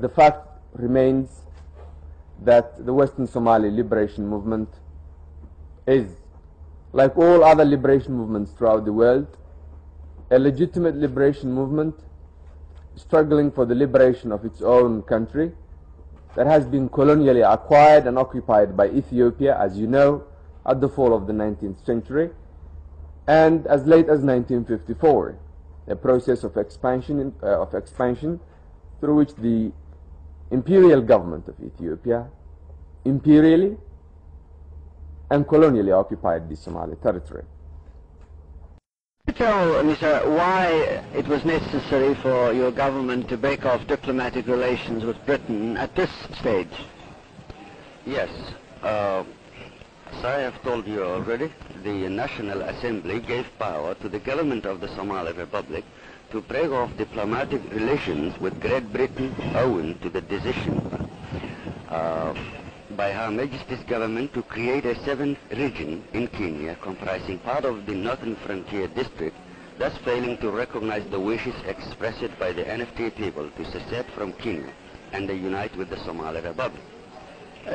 The fact remains that the Western Somali liberation movement is, like all other liberation movements throughout the world, a legitimate liberation movement struggling for the liberation of its own country that has been colonially acquired and occupied by Ethiopia, as you know, at the fall of the 19th century, and as late as 1954, a process of expansion through which the imperial government of Ethiopia imperially and colonially occupied the Somali territory. Tell me, sir, why it was necessary for your government to break off diplomatic relations with Britain at this stage? Yes. As I have told you already, the National Assembly gave power to the government of the Somali Republic to break off diplomatic relations with Great Britain owing to the decision by Her Majesty's government to create a seventh region in Kenya comprising part of the Northern Frontier District, thus failing to recognize the wishes expressed by the NFT people to secede from Kenya and unite with the Somali Republic.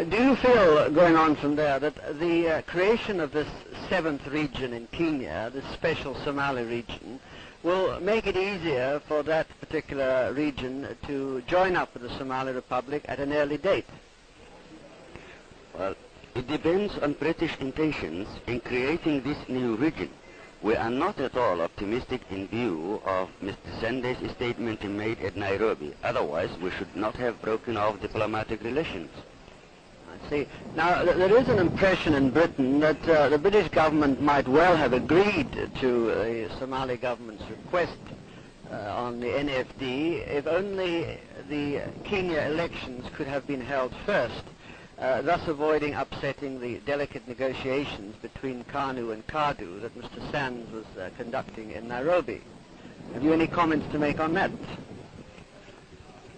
Do you feel, going on from there, that the creation of this seventh region in Kenya, this special Somali region, will make it easier for that particular region to join up with the Somali Republic at an early date? Well, it depends on British intentions in creating this new region. We are not at all optimistic in view of Mr. Sanders' statement made at Nairobi. Otherwise, we should not have broken off diplomatic relations. I see. Now, there is an impression in Britain that the British government might well have agreed to the Somali government's request on the NFD if only the Kenya elections could have been held first, thus avoiding upsetting the delicate negotiations between KANU and KADU that Mr. Sands was conducting in Nairobi. Have you any comments to make on that?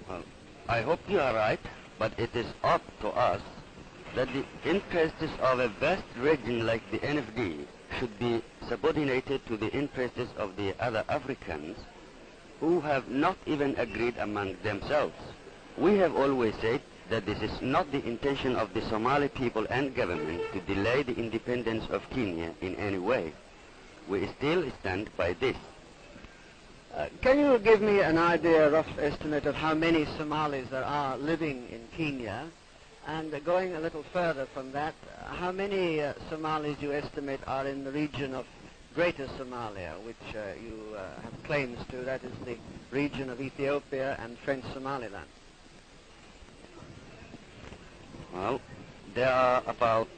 Well, I hope you are right, but it is up to us that the interests of a vast region like the NFD should be subordinated to the interests of the other Africans who have not even agreed among themselves. We have always said that this is not the intention of the Somali people and government to delay the independence of Kenya in any way. We still stand by this. Can you give me an idea, a rough estimate of how many Somalis there are living in Kenya? And going a little further from that, how many Somalis you estimate are in the region of Greater Somalia, which you have claims to, that is the region of Ethiopia and French Somaliland? Well, there are about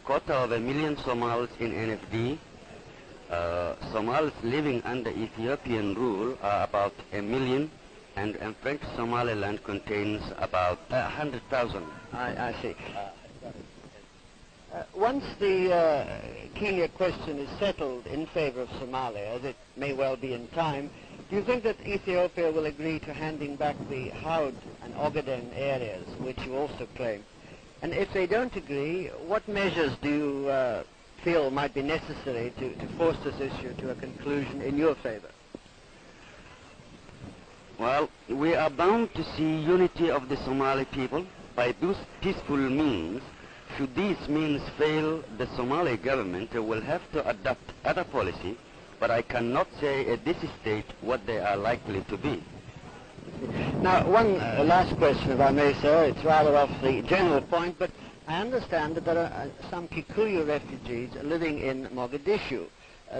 250,000 Somalis in NFD. Somalis living under Ethiopian rule are about 1 million, and French Somaliland contains about 100,000. I see. Once the Kenya question is settled in favor of Somalia, as it may well be in time, do you think that Ethiopia will agree to handing back the Haud and Ogaden areas, which you also claim? And if they don't agree, what measures do you feel might be necessary to force this issue to a conclusion in your favor? Well, we are bound to see unity of the Somali people by those peaceful means. Should these means fail, the Somali government will have to adopt other policy, but I cannot say at this stage what they are likely to be. Now, one last question, if I may, sir. It's rather off the general point, but I understand that there are some Kikuyu refugees living in Mogadishu.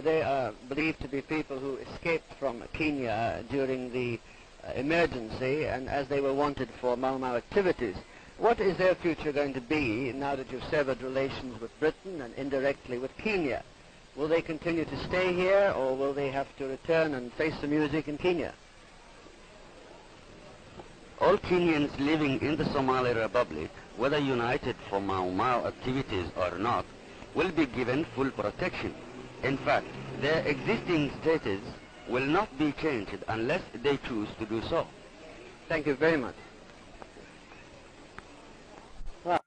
They are believed to be people who escaped from Kenya during the emergency, and as they were wanted for Mau Mau activities. What is their future going to be now that you've severed relations with Britain and indirectly with Kenya? Will they continue to stay here, or will they have to return and face the music in Kenya? All Kenyans living in the Somali Republic, whether united for Mau Mau activities or not, will be given full protection. In fact, their existing status will not be changed unless they choose to do so. Thank you very much.